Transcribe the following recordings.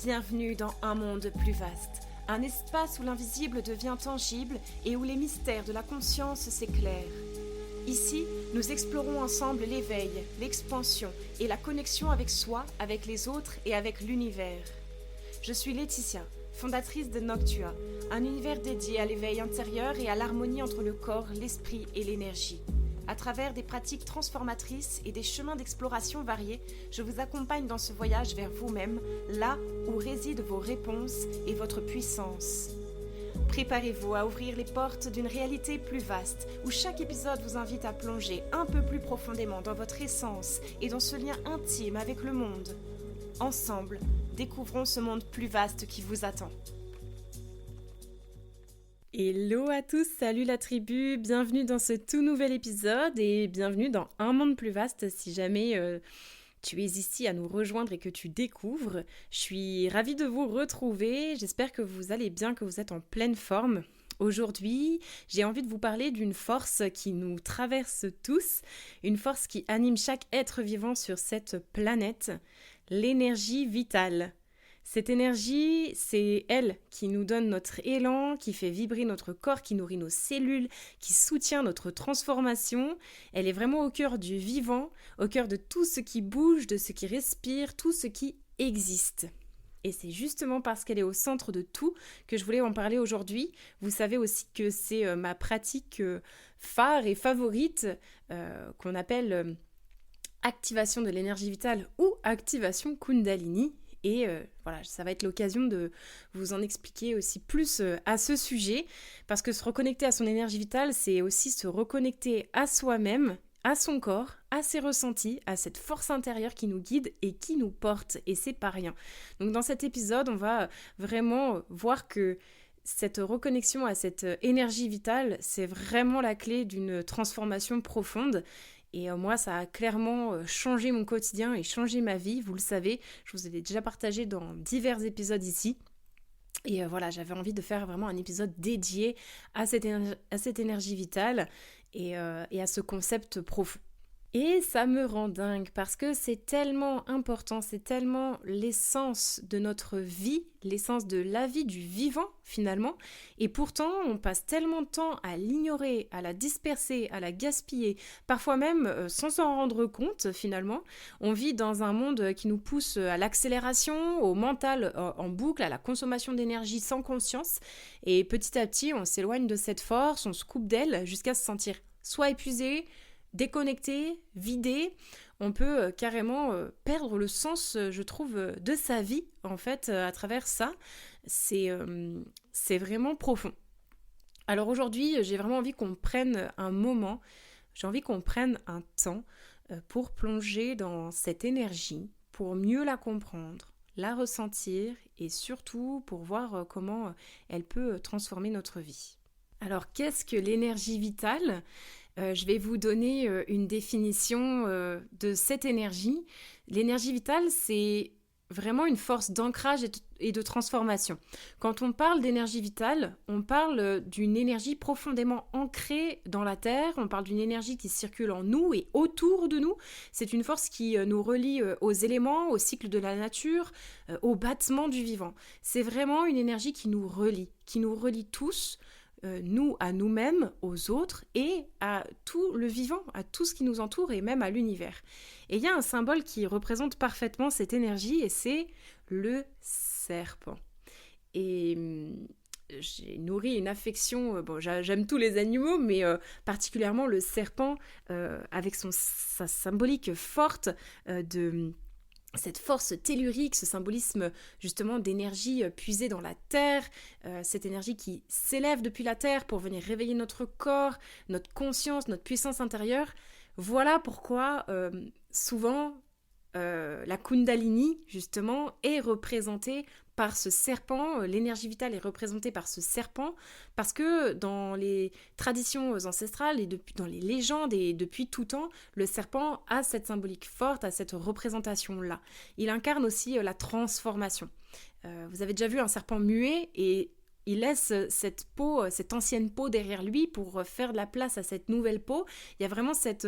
Bienvenue dans un monde plus vaste, un espace où l'invisible devient tangible et où les mystères de la conscience s'éclairent. Ici, nous explorons ensemble l'éveil, l'expansion et la connexion avec soi, avec les autres et avec l'univers. Je suis Laetitia, fondatrice de Noctua, un univers dédié à l'éveil intérieur et à l'harmonie entre le corps, l'esprit et l'énergie. À travers des pratiques transformatrices et des chemins d'exploration variés, je vous accompagne dans ce voyage vers vous-même, là où résident vos réponses et votre puissance. Préparez-vous à ouvrir les portes d'une réalité plus vaste, où chaque épisode vous invite à plonger un peu plus profondément dans votre essence et dans ce lien intime avec le monde. Ensemble, découvrons ce monde plus vaste qui vous attend. Hello à tous, salut la tribu, bienvenue dans ce tout nouvel épisode et bienvenue dans Un monde plus vaste si jamais tu es ici à nous rejoindre et que tu découvres. Je suis ravie de vous retrouver, j'espère que vous allez bien, que vous êtes en pleine forme. Aujourd'hui, j'ai envie de vous parler d'une force qui nous traverse tous, une force qui anime chaque être vivant sur cette planète, l'énergie vitale. Cette énergie, c'est elle qui nous donne notre élan, qui fait vibrer notre corps, qui nourrit nos cellules, qui soutient notre transformation. Elle est vraiment au cœur du vivant, au cœur de tout ce qui bouge, de ce qui respire, tout ce qui existe. Et c'est justement parce qu'elle est au centre de tout que je voulais en parler aujourd'hui. Vous savez aussi que c'est ma pratique phare et favorite qu'on appelle activation de l'énergie vitale ou activation Kundalini. Et voilà, ça va être l'occasion de vous en expliquer aussi plus à ce sujet, parce que se reconnecter à son énergie vitale, c'est aussi se reconnecter à soi-même, à son corps, à ses ressentis, à cette force intérieure qui nous guide et qui nous porte, et c'est pas rien. Donc dans cet épisode, on va vraiment voir que cette reconnexion à cette énergie vitale, c'est vraiment la clé d'une transformation profonde. Et moi, ça a clairement changé mon quotidien et changé ma vie, vous le savez. Je vous ai déjà partagé dans divers épisodes ici. Et voilà, j'avais envie de faire vraiment un épisode dédié à cette énergie vitale et à ce concept profond. Et ça me rend dingue parce que c'est tellement important, c'est tellement l'essence de notre vie, l'essence de la vie du vivant finalement. Et pourtant, on passe tellement de temps à l'ignorer, à la disperser, à la gaspiller, parfois même sans s'en rendre compte finalement. On vit dans un monde qui nous pousse à l'accélération, au mental en boucle, à la consommation d'énergie sans conscience. Et petit à petit, on s'éloigne de cette force, on se coupe d'elle jusqu'à se sentir soit épuisé, déconnecté, vidé, on peut carrément perdre le sens, je trouve, de sa vie, en fait, à travers ça. C'est vraiment profond. Alors aujourd'hui, j'ai vraiment envie qu'on prenne un moment, j'ai envie qu'on prenne un temps pour plonger dans cette énergie, pour mieux la comprendre, la ressentir et surtout pour voir comment elle peut transformer notre vie. Alors, qu'est-ce que l'énergie vitale ? Je vais vous donner une définition de cette énergie. L'énergie vitale, c'est vraiment une force d'ancrage et de transformation. Quand on parle d'énergie vitale, on parle d'une énergie profondément ancrée dans la Terre, on parle d'une énergie qui circule en nous et autour de nous. C'est une force qui nous relie aux éléments, au cycle de la nature, au battement du vivant. C'est vraiment une énergie qui nous relie tous, nous à nous-mêmes, aux autres et à tout le vivant, à tout ce qui nous entoure et même à l'univers. Et il y a un symbole qui représente parfaitement cette énergie et c'est le serpent. Et j'ai nourri une affection, j'aime tous les animaux, mais particulièrement le serpent avec sa symbolique forte de cette force tellurique, ce symbolisme justement d'énergie puisée dans la terre, cette énergie qui s'élève depuis la terre pour venir réveiller notre corps, notre conscience, notre puissance intérieure. Voilà pourquoi souvent la Kundalini justement est représentée par ce serpent, l'énergie vitale est représentée par ce serpent, parce que dans les traditions ancestrales et dans les légendes et depuis tout temps, le serpent a cette symbolique forte, a cette représentation-là. Il incarne aussi la transformation. Vous avez déjà vu un serpent muet et il laisse cette peau, cette ancienne peau derrière lui pour faire de la place à cette nouvelle peau. Il y a vraiment cette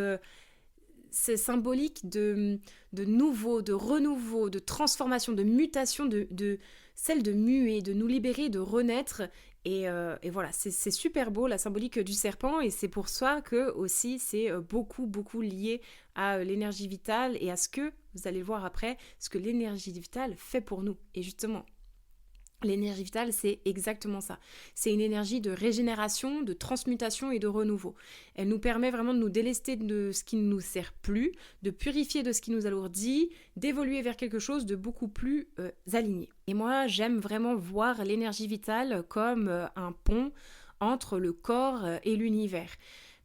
c'est symbolique de nouveau, de renouveau, de transformation, de mutation, de celle de muer, de nous libérer, de renaître. Et voilà, c'est super beau la symbolique du serpent, et c'est pour ça que aussi c'est beaucoup, beaucoup lié à l'énergie vitale et à ce que, vous allez le voir après, ce que l'énergie vitale fait pour nous. Et justement, l'énergie vitale, c'est exactement ça. C'est une énergie de régénération, de transmutation et de renouveau. Elle nous permet vraiment de nous délester de ce qui ne nous sert plus, de purifier de ce qui nous alourdit, d'évoluer vers quelque chose de beaucoup plus aligné. Et moi, j'aime vraiment voir l'énergie vitale comme un pont entre le corps et l'univers.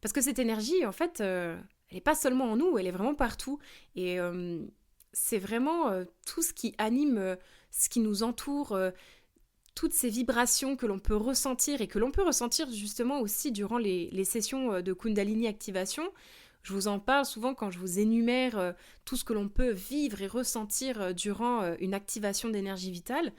Parce que cette énergie, en fait, elle n'est pas seulement en nous, elle est vraiment partout. Et c'est vraiment tout ce qui anime ce qui nous entoure, toutes ces vibrations que l'on peut ressentir et que l'on peut ressentir justement aussi durant les sessions de Kundalini Activation. Je vous en parle souvent quand je vous énumère tout ce que l'on peut vivre et ressentir durant une activation d'énergie vitale.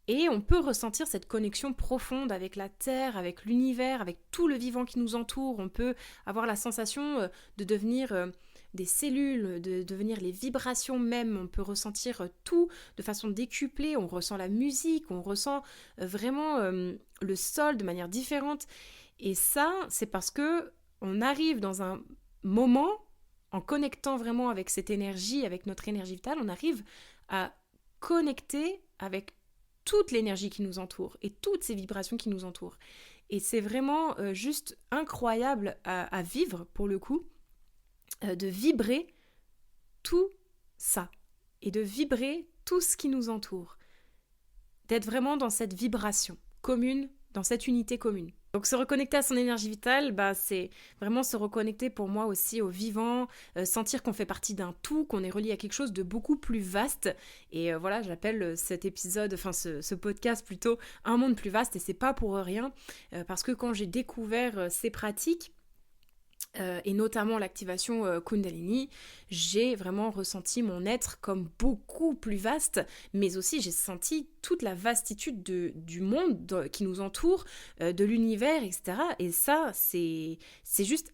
Et on peut ressentir cette connexion profonde avec la Terre, avec l'univers, avec tout le vivant qui nous entoure. On peut avoir la sensation de devenir des cellules, de devenir les vibrations même. On peut ressentir tout de façon décuplée. On ressent la musique, on ressent vraiment le sol de manière différente. Et ça, c'est parce que on arrive dans un moment, en connectant vraiment avec cette énergie, avec notre énergie vitale, on arrive à connecter avec toute l'énergie qui nous entoure et toutes ces vibrations qui nous entourent. Et c'est vraiment juste incroyable à vivre pour le coup, de vibrer tout ça et de vibrer tout ce qui nous entoure. D'être vraiment dans cette vibration commune, dans cette unité commune. Donc se reconnecter à son énergie vitale, c'est vraiment se reconnecter pour moi aussi au vivant, sentir qu'on fait partie d'un tout, qu'on est relié à quelque chose de beaucoup plus vaste. Et voilà, j'appelle cet épisode, enfin ce podcast plutôt, un monde plus vaste, et c'est pas pour rien, parce que quand j'ai découvert ces pratiques, et notamment l'activation Kundalini, j'ai vraiment ressenti mon être comme beaucoup plus vaste, mais aussi j'ai senti toute la vastitude du monde qui nous entoure, de l'univers, etc. Et ça, c'est juste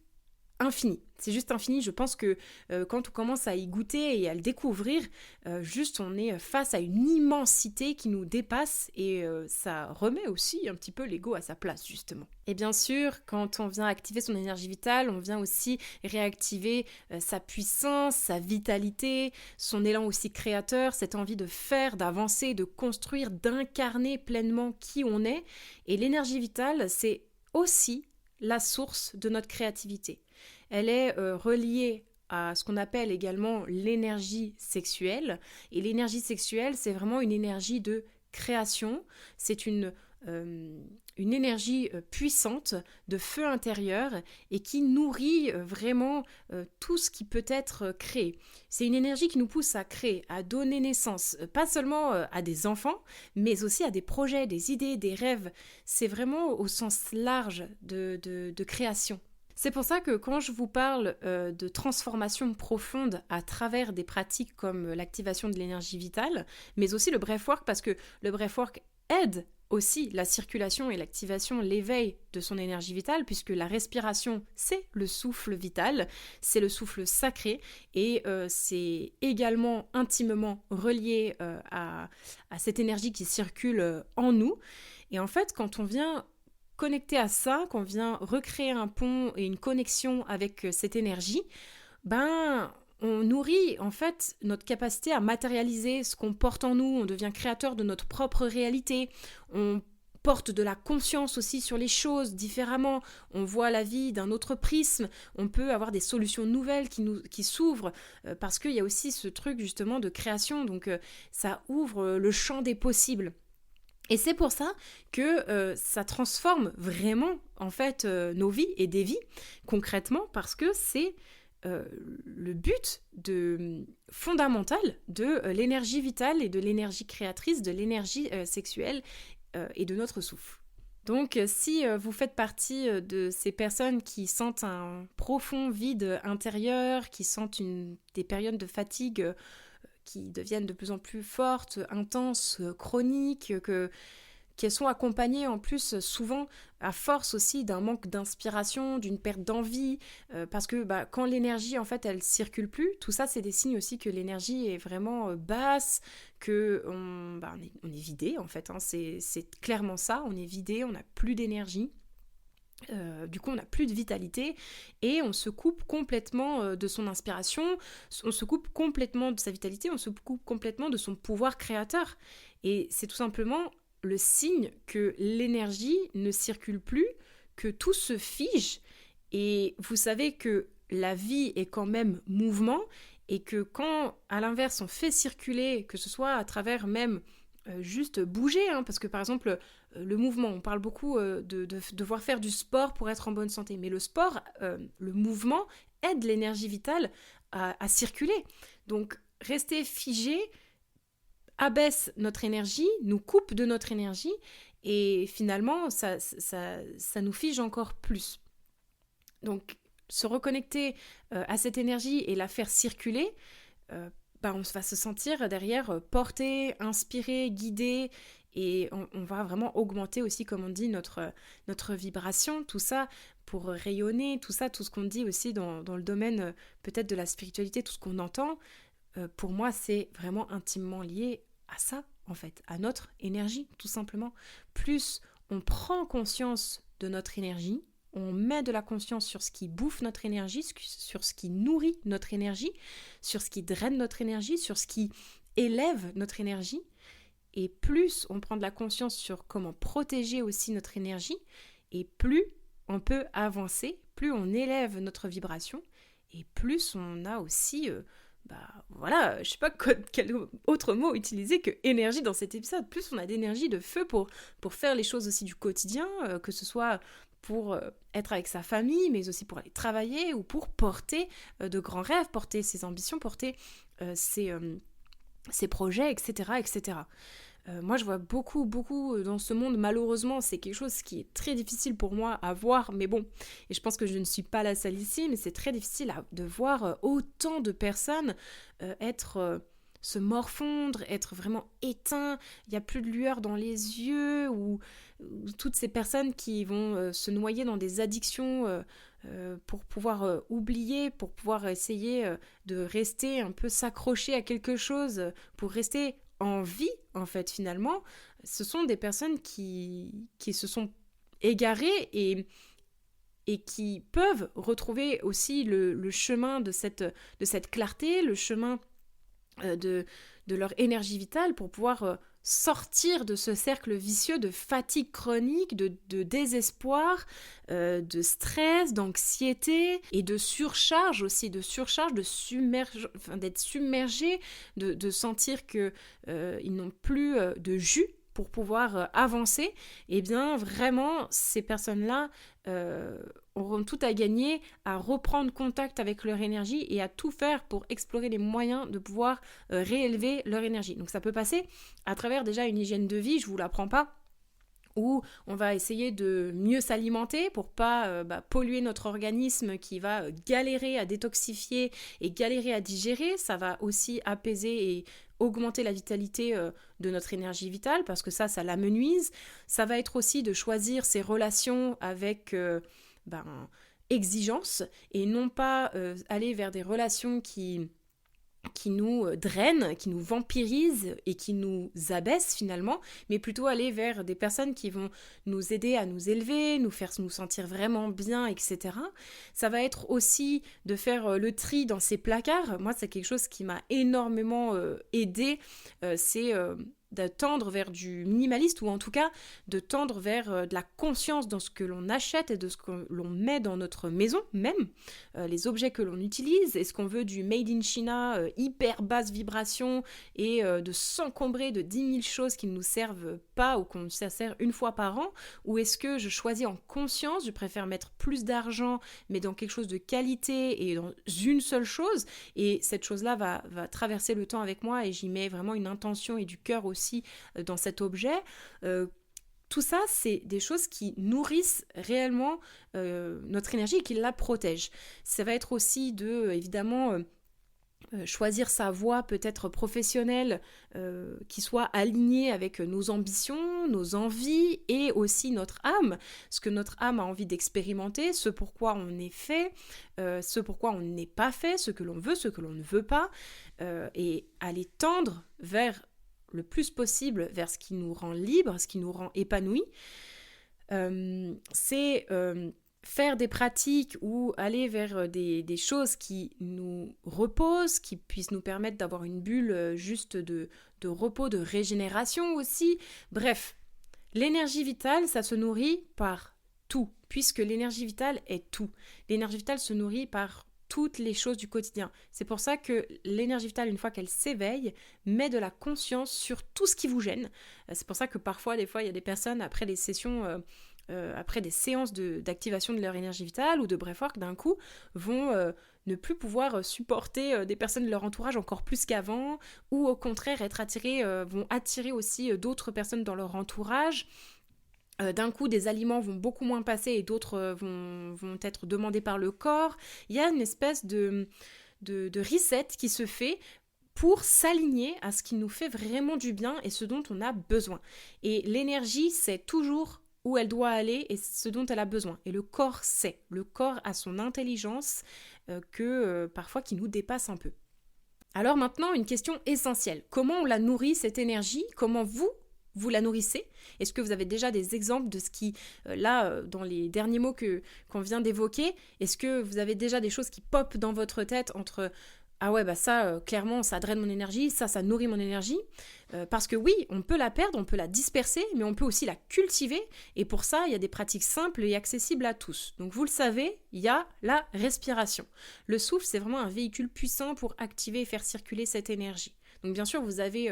infini. C'est juste infini. Je pense que quand on commence à y goûter et à le découvrir, juste on est face à une immensité qui nous dépasse, et ça remet aussi un petit peu l'ego à sa place, justement. Et bien sûr, quand on vient activer son énergie vitale, on vient aussi réactiver sa puissance, sa vitalité, son élan aussi créateur, cette envie de faire, d'avancer, de construire, d'incarner pleinement qui on est. Et l'énergie vitale, c'est aussi la source de notre créativité. Elle est reliée à ce qu'on appelle également l'énergie sexuelle. Et l'énergie sexuelle, c'est vraiment une énergie de création. C'est une énergie puissante de feu intérieur et qui nourrit vraiment tout ce qui peut être créé. C'est une énergie qui nous pousse à créer, à donner naissance, pas seulement à des enfants, mais aussi à des projets, des idées, des rêves. C'est vraiment au sens large de création. C'est pour ça que quand je vous parle de transformation profonde à travers des pratiques comme l'activation de l'énergie vitale, mais aussi le breathwork, parce que le breathwork aide aussi la circulation et l'activation, l'éveil de son énergie vitale, puisque la respiration, c'est le souffle vital, c'est le souffle sacré, et c'est également intimement relié à cette énergie qui circule en nous. Et en fait, quand on vient connecté à ça, qu'on vient recréer un pont et une connexion avec cette énergie, on nourrit en fait notre capacité à matérialiser ce qu'on porte en nous, on devient créateur de notre propre réalité, on porte de la conscience aussi sur les choses différemment, on voit la vie d'un autre prisme, on peut avoir des solutions nouvelles qui s'ouvrent, parce qu'il y a aussi ce truc justement de création, donc ça ouvre le champ des possibles. Et c'est pour ça que ça transforme vraiment en fait nos vies et des vies concrètement, parce que c'est le but fondamental de l'énergie vitale et de l'énergie créatrice, de l'énergie sexuelle et de notre souffle. Donc si vous faites partie de ces personnes qui sentent un profond vide intérieur, qui sentent des périodes de fatigue qui deviennent de plus en plus fortes, intenses, chroniques, qu'elles sont accompagnées en plus souvent à force aussi d'un manque d'inspiration, d'une perte d'envie, parce que quand l'énergie en fait elle circule plus, tout ça c'est des signes aussi que l'énergie est vraiment basse, que on est vidé en fait, hein, c'est clairement ça, on est vidé, on n'a plus d'énergie. Du coup on n'a plus de vitalité et on se coupe complètement de son inspiration, on se coupe complètement de sa vitalité, on se coupe complètement de son pouvoir créateur. Et c'est tout simplement le signe que l'énergie ne circule plus, que tout se fige. Et vous savez que la vie est quand même mouvement et que quand à l'inverse on fait circuler, que ce soit à travers même juste bouger, hein, parce que par exemple le mouvement, on parle beaucoup de devoir faire du sport pour être en bonne santé, mais le sport, le mouvement aide l'énergie vitale à circuler. Donc rester figé abaisse notre énergie, nous coupe de notre énergie et finalement ça nous fige encore plus. Donc se reconnecter à cette énergie et la faire circuler, on va se sentir derrière porté, inspiré, guidé et on va vraiment augmenter aussi, comme on dit, notre vibration, tout ça pour rayonner, tout ça, tout ce qu'on dit aussi dans le domaine peut-être de la spiritualité, tout ce qu'on entend, pour moi c'est vraiment intimement lié à ça en fait, à notre énergie tout simplement. Plus on prend conscience de notre énergie, on met de la conscience sur ce qui bouffe notre énergie, sur ce qui nourrit notre énergie, sur ce qui draine notre énergie, sur ce qui élève notre énergie. Et plus on prend de la conscience sur comment protéger aussi notre énergie, et plus on peut avancer, plus on élève notre vibration, et plus on a aussi... je sais pas quel autre mot utiliser que énergie dans cet épisode. Plus on a d'énergie, de feu pour faire les choses aussi du quotidien, que ce soit pour être avec sa famille, mais aussi pour aller travailler ou pour porter de grands rêves, porter ses ambitions, porter ses projets, etc. etc. Moi, je vois beaucoup dans ce monde, malheureusement, c'est quelque chose qui est très difficile pour moi à voir, mais bon, et je pense que je ne suis pas la seule ici, mais c'est très difficile de voir autant de personnes se morfondre, être vraiment éteints, il n'y a plus de lueur dans les yeux, ou toutes ces personnes qui vont se noyer dans des addictions pour pouvoir oublier, pour pouvoir essayer de rester un peu s'accrocher à quelque chose, pour rester en vie, en fait, finalement, ce sont des personnes qui se sont égarées et qui peuvent retrouver aussi le chemin de cette clarté, le chemin de leur énergie vitale pour pouvoir sortir de ce cercle vicieux de fatigue chronique, de désespoir, de stress, d'anxiété et de surcharge aussi, d'être submergé, de sentir qu'ils n'ont plus de jus pour pouvoir avancer. Et bien vraiment, ces personnes-là auront tout à gagner à reprendre contact avec leur énergie et à tout faire pour explorer les moyens de pouvoir réélever leur énergie. Donc ça peut passer à travers déjà une hygiène de vie, je vous l'apprends pas, où on va essayer de mieux s'alimenter pour pas polluer notre organisme qui va galérer à détoxifier et galérer à digérer. Ça va aussi apaiser et augmenter la vitalité de notre énergie vitale parce que ça l'amenuise. Ça va être aussi de choisir ses relations avec exigence et non pas aller vers des relations qui nous drainent, qui nous vampirisent et qui nous abaissent finalement, mais plutôt aller vers des personnes qui vont nous aider à nous élever, nous faire nous sentir vraiment bien, etc. Ça va être aussi de faire le tri dans ces placards. Moi, c'est quelque chose qui m'a énormément aidée, c'est de tendre vers du minimaliste ou en tout cas de tendre vers de la conscience dans ce que l'on achète et de ce que l'on met dans notre maison même, les objets que l'on utilise. Est-ce qu'on veut du made in China hyper basse vibration et de s'encombrer de 10 000 choses qui ne nous servent pas ou qu'on se sert une fois par an, ou est-ce que je choisis en conscience, je préfère mettre plus d'argent mais dans quelque chose de qualité et dans une seule chose, et cette chose-là va traverser le temps avec moi et j'y mets vraiment une intention et du cœur aussi dans cet objet. Tout ça, c'est des choses qui nourrissent réellement notre énergie et qui la protègent. Ça va être aussi de, évidemment, choisir sa voie peut-être professionnelle qui soit alignée avec nos ambitions, nos envies et aussi notre âme, ce que notre âme a envie d'expérimenter, ce pourquoi on est fait, ce pourquoi on n'est pas fait, ce que l'on veut, ce que l'on ne veut pas, et aller tendre vers le plus possible vers ce qui nous rend libre, ce qui nous rend épanouis. C'est faire des pratiques ou aller vers des choses qui nous reposent, qui puissent nous permettre d'avoir une bulle juste de repos, de régénération aussi. Bref, l'énergie vitale, ça se nourrit par tout, puisque l'énergie vitale est tout. L'énergie vitale se nourrit par toutes les choses du quotidien. C'est pour ça que l'énergie vitale, une fois qu'elle s'éveille, met de la conscience sur tout ce qui vous gêne. C'est pour ça que parfois, des fois, il y a des personnes, après des sessions, après des séances d'activation de leur énergie vitale ou de breathwork, d'un coup, vont ne plus pouvoir supporter des personnes de leur entourage encore plus qu'avant, ou au contraire, être attirées, vont attirer aussi d'autres personnes dans leur entourage. D'un coup, des aliments vont beaucoup moins passer et d'autres vont être demandés par le corps. Il y a une espèce de reset qui se fait pour s'aligner à ce qui nous fait vraiment du bien et ce dont on a besoin. Et l'énergie, c'est toujours où elle doit aller et ce dont elle a besoin. Et le corps sait. Le corps a son intelligence parfois qui nous dépasse un peu. Alors maintenant, une question essentielle. Comment on la nourrit, cette énergie ? Comment vous la nourrissez? Est-ce que vous avez déjà des exemples de ce qui, dans les derniers mots qu'on vient d'évoquer, est-ce que vous avez déjà des choses qui popent dans votre tête entre « Ah ouais, bah ça, clairement, ça draine mon énergie, ça nourrit mon énergie ». Parce que oui, on peut la perdre, on peut la disperser, mais on peut aussi la cultiver. Et pour ça, il y a des pratiques simples et accessibles à tous. Donc vous le savez, il y a la respiration. Le souffle, c'est vraiment un véhicule puissant pour activer et faire circuler cette énergie. Donc bien sûr, vous avez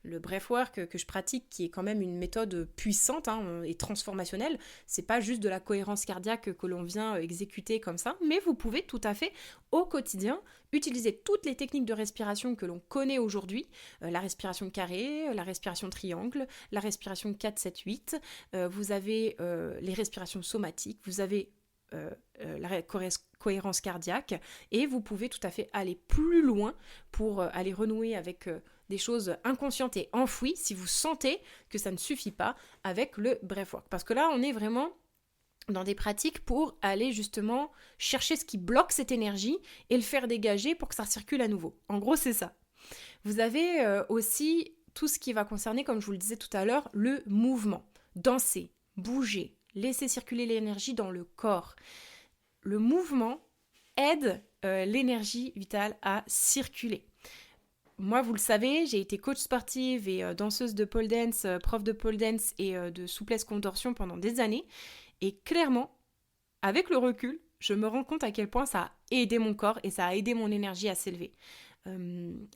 le breathwork que je pratique, qui est quand même une méthode puissante et transformationnelle. C'est pas juste de la cohérence cardiaque que l'on vient exécuter comme ça, mais vous pouvez tout à fait au quotidien utiliser toutes les techniques de respiration que l'on connaît aujourd'hui, la respiration carrée, la respiration triangle, la respiration 4-7-8, vous avez les respirations somatiques, vous avez la cohérence cardiaque, et vous pouvez tout à fait aller plus loin pour aller renouer avec des choses inconscientes et enfouies si vous sentez que ça ne suffit pas avec le breathwork. Parce que là, on est vraiment dans des pratiques pour aller justement chercher ce qui bloque cette énergie et le faire dégager pour que ça circule à nouveau. En gros, c'est ça. Vous avez aussi tout ce qui va concerner, comme je vous le disais tout à l'heure, le mouvement. Danser, bouger, laisser circuler l'énergie dans le corps. Le mouvement aide l'énergie vitale à circuler. Moi, vous le savez, j'ai été coach sportive et danseuse de pole dance, prof de pole dance et de souplesse contorsion pendant des années. Et clairement, avec le recul, je me rends compte à quel point ça a aidé mon corps et ça a aidé mon énergie à s'élever.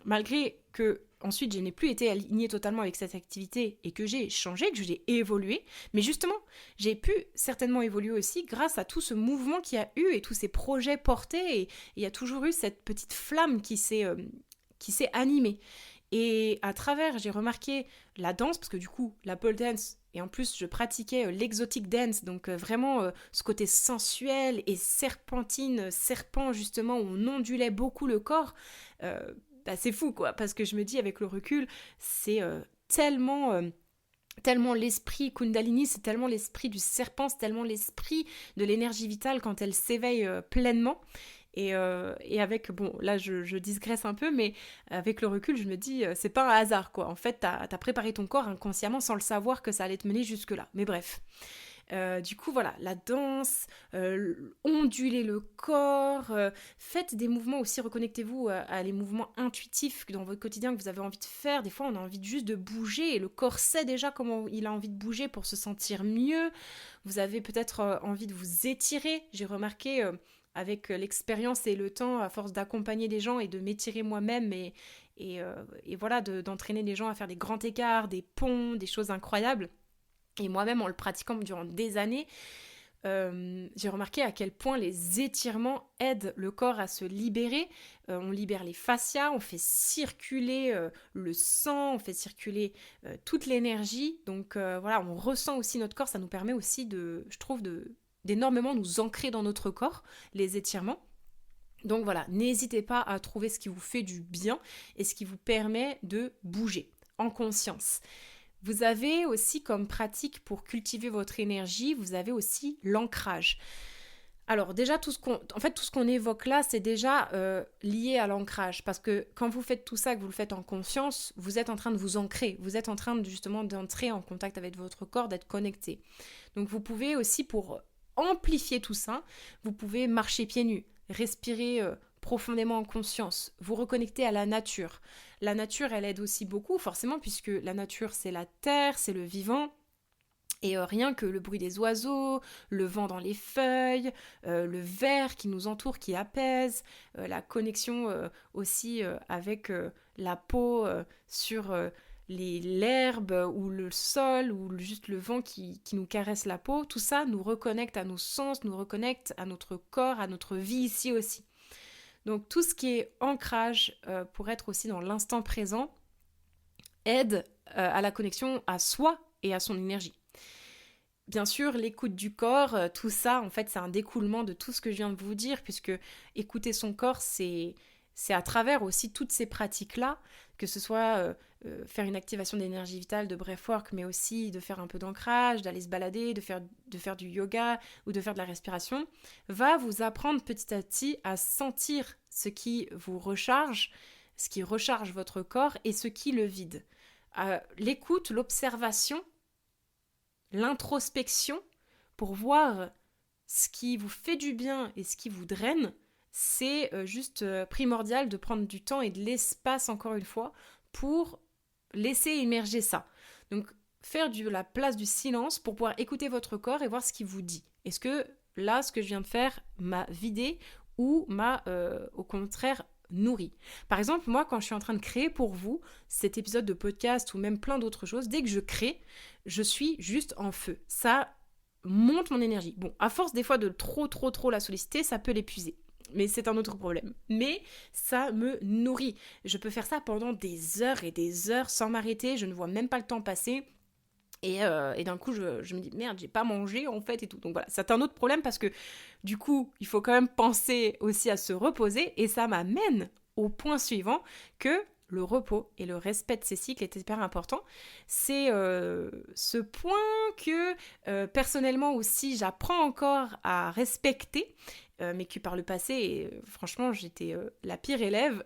Malgré que ensuite je n'ai plus été alignée totalement avec cette activité et que j'ai changé, que j'ai évolué, mais justement j'ai pu certainement évoluer aussi grâce à tout ce mouvement qu'il y a eu et tous ces projets portés, et il y a toujours eu cette petite flamme qui s'est animée. Et à travers, j'ai remarqué la danse, parce que du coup, la pole dance, et en plus, je pratiquais l'exotic dance, donc vraiment ce côté sensuel et serpentine, serpent justement, où on ondulait beaucoup le corps. C'est fou, quoi, parce que je me dis, avec le recul, c'est tellement l'esprit Kundalini, c'est tellement l'esprit du serpent, c'est tellement l'esprit de l'énergie vitale quand elle s'éveille pleinement. Et avec, bon, là je digresse un peu, mais avec le recul, je me dis, c'est pas un hasard, quoi. En fait, t'as préparé ton corps inconsciemment sans le savoir que ça allait te mener jusque-là. Mais bref. Du coup, voilà, la danse, onduler le corps, faites des mouvements aussi, reconnectez-vous à les mouvements intuitifs dans votre quotidien que vous avez envie de faire. Des fois, on a envie juste de bouger et le corps sait déjà comment il a envie de bouger pour se sentir mieux. Vous avez peut-être envie de vous étirer. J'ai remarqué avec l'expérience et le temps, à force d'accompagner des gens et de m'étirer moi-même et voilà, d'entraîner les gens à faire des grands écarts, des ponts, des choses incroyables. Et moi-même, en le pratiquant durant des années, j'ai remarqué à quel point les étirements aident le corps à se libérer. On libère les fascias, on fait circuler le sang, on fait circuler toute l'énergie. Donc voilà, on ressent aussi notre corps. Ça nous permet aussi d'énormément nous ancrer dans notre corps, les étirements. Donc voilà, n'hésitez pas à trouver ce qui vous fait du bien et ce qui vous permet de bouger en conscience. Vous avez aussi comme pratique pour cultiver votre énergie, vous avez aussi l'ancrage. Alors déjà, tout ce qu'on évoque là, c'est déjà lié à l'ancrage. Parce que quand vous faites tout ça, que vous le faites en conscience, vous êtes en train de vous ancrer. Vous êtes en train justement d'entrer en contact avec votre corps, d'être connecté. Donc vous pouvez aussi, pour amplifier tout ça, vous pouvez marcher pieds nus, respirer profondément en conscience, vous reconnecter à la nature. La nature, elle aide aussi beaucoup, forcément, puisque la nature, c'est la terre, c'est le vivant. Et rien que le bruit des oiseaux, le vent dans les feuilles, le verre qui nous entoure, qui apaise, la connexion aussi avec la peau sur l'herbe ou le sol ou juste le vent qui nous caresse la peau, tout ça nous reconnecte à nos sens, nous reconnecte à notre corps, à notre vie ici aussi. Donc tout ce qui est ancrage pour être aussi dans l'instant présent aide à la connexion à soi et à son énergie. Bien sûr, l'écoute du corps, tout ça, en fait, c'est un découlement de tout ce que je viens de vous dire, puisque écouter son corps, c'est à travers aussi toutes ces pratiques-là, que ce soit faire une activation d'énergie vitale, de breathwork, mais aussi de faire un peu d'ancrage, d'aller se balader, de faire du yoga ou de faire de la respiration, va vous apprendre petit à petit à sentir ce qui vous recharge, ce qui recharge votre corps et ce qui le vide. L'écoute, l'observation, l'introspection pour voir ce qui vous fait du bien et ce qui vous draine, c'est juste primordial de prendre du temps et de l'espace, encore une fois, pour laisser émerger ça. Donc, faire de la place du silence pour pouvoir écouter votre corps et voir ce qu'il vous dit. Est-ce que là, ce que je viens de faire m'a vidé ou m'a, au contraire, nourri. Par exemple, moi, quand je suis en train de créer pour vous cet épisode de podcast ou même plein d'autres choses, dès que je crée, je suis juste en feu. Ça monte mon énergie. Bon, à force des fois de trop la solliciter, ça peut l'épuiser. Mais c'est un autre problème. Mais ça me nourrit. Je peux faire ça pendant des heures et des heures sans m'arrêter. Je ne vois même pas le temps passer. Et d'un coup, je me dis, merde, j'ai pas mangé en fait et tout. Donc voilà, c'est un autre problème parce que du coup, il faut quand même penser aussi à se reposer. Et ça m'amène au point suivant que le repos et le respect de ces cycles est hyper important. C'est ce point que personnellement aussi, j'apprends encore à respecter. Mais que par le passé, franchement, j'étais la pire élève.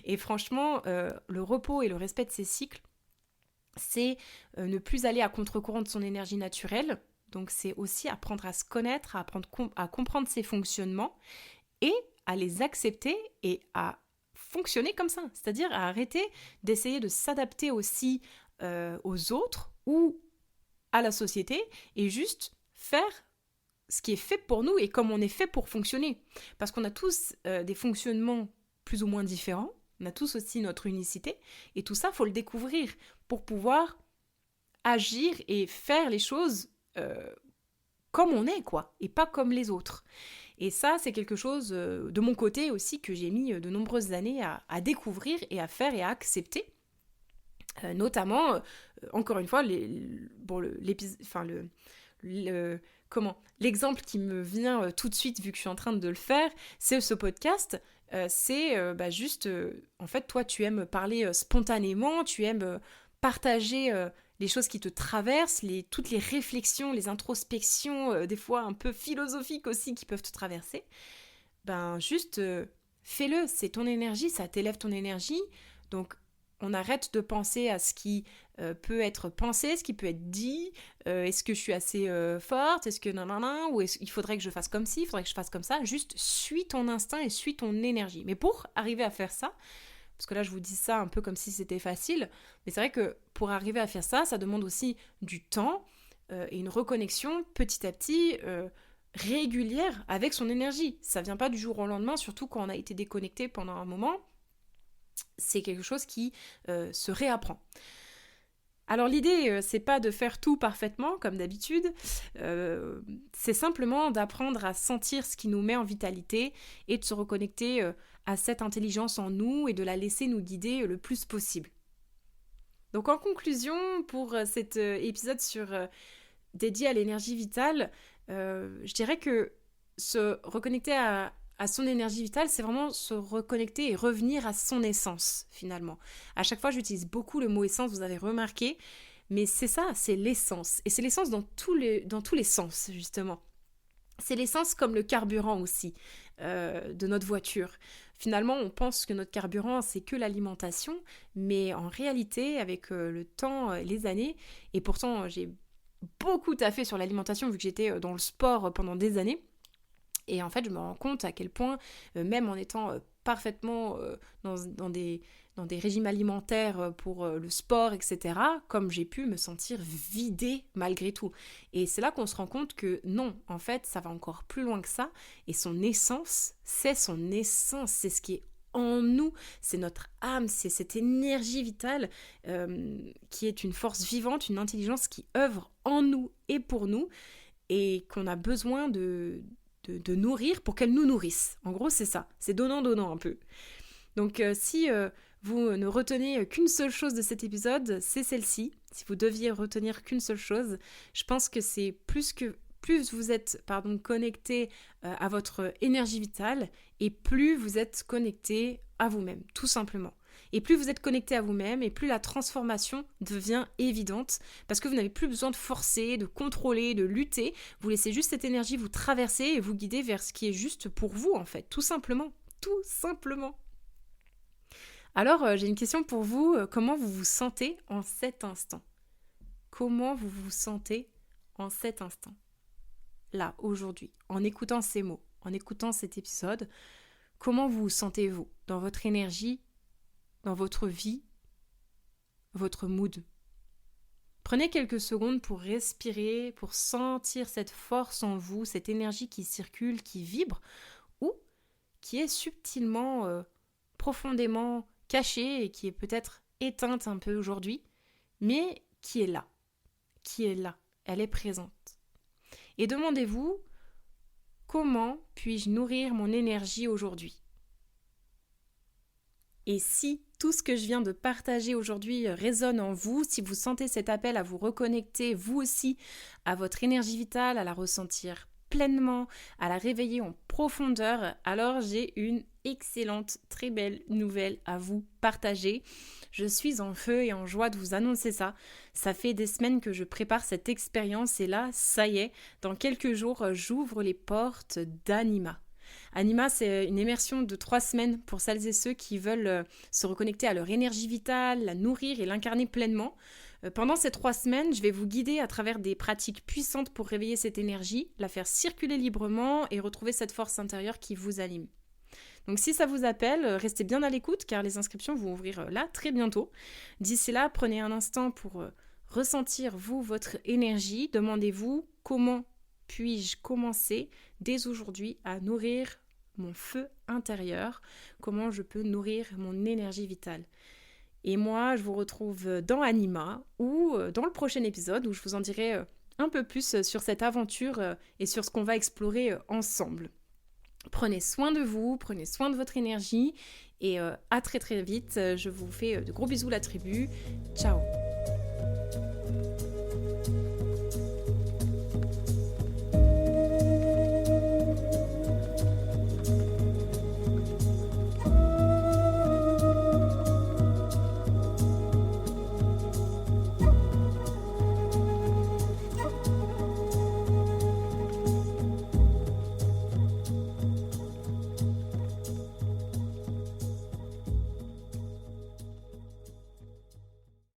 Et franchement, le repos et le respect de ces cycles, c'est ne plus aller à contre-courant de son énergie naturelle. Donc c'est aussi apprendre à se connaître, à comprendre ses fonctionnements et à les accepter et à fonctionner comme ça. C'est-à-dire à arrêter d'essayer de s'adapter aussi aux autres ou à la société et juste faire ce qui est fait pour nous et comme on est fait pour fonctionner. Parce qu'on a tous des fonctionnements plus ou moins différents. On a tous aussi notre unicité et tout ça, il faut le découvrir pour pouvoir agir et faire les choses comme on est, quoi, et pas comme les autres. Et ça, c'est quelque chose de mon côté aussi que j'ai mis de nombreuses années à découvrir et à faire et à accepter. Notamment, encore une fois, l'exemple qui me vient tout de suite, vu que je suis en train de le faire, c'est ce podcast. C'est juste, en fait, toi, tu aimes parler spontanément, tu aimes partager les choses qui te traversent, toutes les réflexions, les introspections, des fois un peu philosophiques aussi, qui peuvent te traverser. Juste fais-le, c'est ton énergie, ça t'élève ton énergie. Donc, on arrête de penser à ce qui peut être pensé, ce qui peut être dit. Est-ce que je suis assez forte? Est-ce que nanana? Ou il faudrait que je fasse comme ci, il faudrait que je fasse comme ça? Juste suis ton instinct et suis ton énergie. Mais pour arriver à faire ça, parce que là je vous dis ça un peu comme si c'était facile, mais c'est vrai que pour arriver à faire ça, ça demande aussi du temps et une reconnexion petit à petit régulière avec son énergie. Ça vient pas du jour au lendemain, surtout quand on a été déconnecté pendant un moment. C'est quelque chose qui se réapprend. Alors l'idée, c'est pas de faire tout parfaitement comme d'habitude, c'est simplement d'apprendre à sentir ce qui nous met en vitalité et de se reconnecter à cette intelligence en nous et de la laisser nous guider le plus possible. Donc en conclusion, pour cet épisode dédié à l'énergie vitale, je dirais que se reconnecter à à son énergie vitale, c'est vraiment se reconnecter et revenir à son essence, finalement. À chaque fois, j'utilise beaucoup le mot essence, vous avez remarqué, mais c'est ça, c'est l'essence. Et c'est l'essence dans tous les sens, justement. C'est l'essence comme le carburant aussi de notre voiture. Finalement, on pense que notre carburant, c'est que l'alimentation, mais en réalité, avec le temps, les années, et pourtant j'ai beaucoup taffé sur l'alimentation vu que j'étais dans le sport pendant des années, et en fait, je me rends compte à quel point, même en étant parfaitement dans des régimes alimentaires pour le sport, etc., comme j'ai pu me sentir vidée malgré tout. Et c'est là qu'on se rend compte que non, en fait, ça va encore plus loin que ça. Et son essence, c'est ce qui est en nous, c'est notre âme, c'est cette énergie vitale qui est une force vivante, une intelligence qui œuvre en nous et pour nous, et qu'on a besoin de nourrir pour qu'elle nous nourrisse. En gros, c'est ça. C'est donnant-donnant un peu. Donc, si vous ne retenez qu'une seule chose de cet épisode, c'est celle-ci. Si vous deviez retenir qu'une seule chose, je pense que c'est plus vous êtes connecté à votre énergie vitale et plus vous êtes connecté à vous-même, tout simplement. Et plus vous êtes connecté à vous-même et plus la transformation devient évidente parce que vous n'avez plus besoin de forcer, de contrôler, de lutter. Vous laissez juste cette énergie vous traverser et vous guider vers ce qui est juste pour vous en fait, tout simplement. Tout simplement. Alors, j'ai une question pour vous. Comment vous vous sentez en cet instant ? Comment vous vous sentez en cet instant ? Là, aujourd'hui, en écoutant ces mots, en écoutant cet épisode, comment vous vous sentez-vous dans votre énergie, dans votre vie, votre mood. Prenez quelques secondes pour respirer, pour sentir cette force en vous, cette énergie qui circule, qui vibre, ou qui est subtilement, profondément cachée et qui est peut-être éteinte un peu aujourd'hui, mais qui est là, elle est présente. Et demandez-vous, comment puis-je nourrir mon énergie aujourd'hui ? Et si tout ce que je viens de partager aujourd'hui résonne en vous, si vous sentez cet appel à vous reconnecter vous aussi à votre énergie vitale, à la ressentir pleinement, à la réveiller en profondeur, alors j'ai une excellente, très belle nouvelle à vous partager. Je suis en feu et en joie de vous annoncer ça. Ça fait des semaines que je prépare cette expérience et là, ça y est, dans quelques jours, j'ouvre les portes d'Anima. Anima, c'est une immersion de 3 semaines pour celles et ceux qui veulent se reconnecter à leur énergie vitale, la nourrir et l'incarner pleinement. Pendant ces 3 semaines, je vais vous guider à travers des pratiques puissantes pour réveiller cette énergie, la faire circuler librement et retrouver cette force intérieure qui vous anime. Donc si ça vous appelle, restez bien à l'écoute car les inscriptions vont ouvrir là très bientôt. D'ici là, prenez un instant pour ressentir votre énergie. Demandez-vous comment puis-je commencer dès aujourd'hui à nourrir mon feu intérieur, comment je peux nourrir mon énergie vitale. Et moi, je vous retrouve dans Anima ou dans le prochain épisode où je vous en dirai un peu plus sur cette aventure et sur ce qu'on va explorer ensemble. Prenez soin de vous, prenez soin de votre énergie et à très très vite. Je vous fais de gros bisous la tribu. Ciao.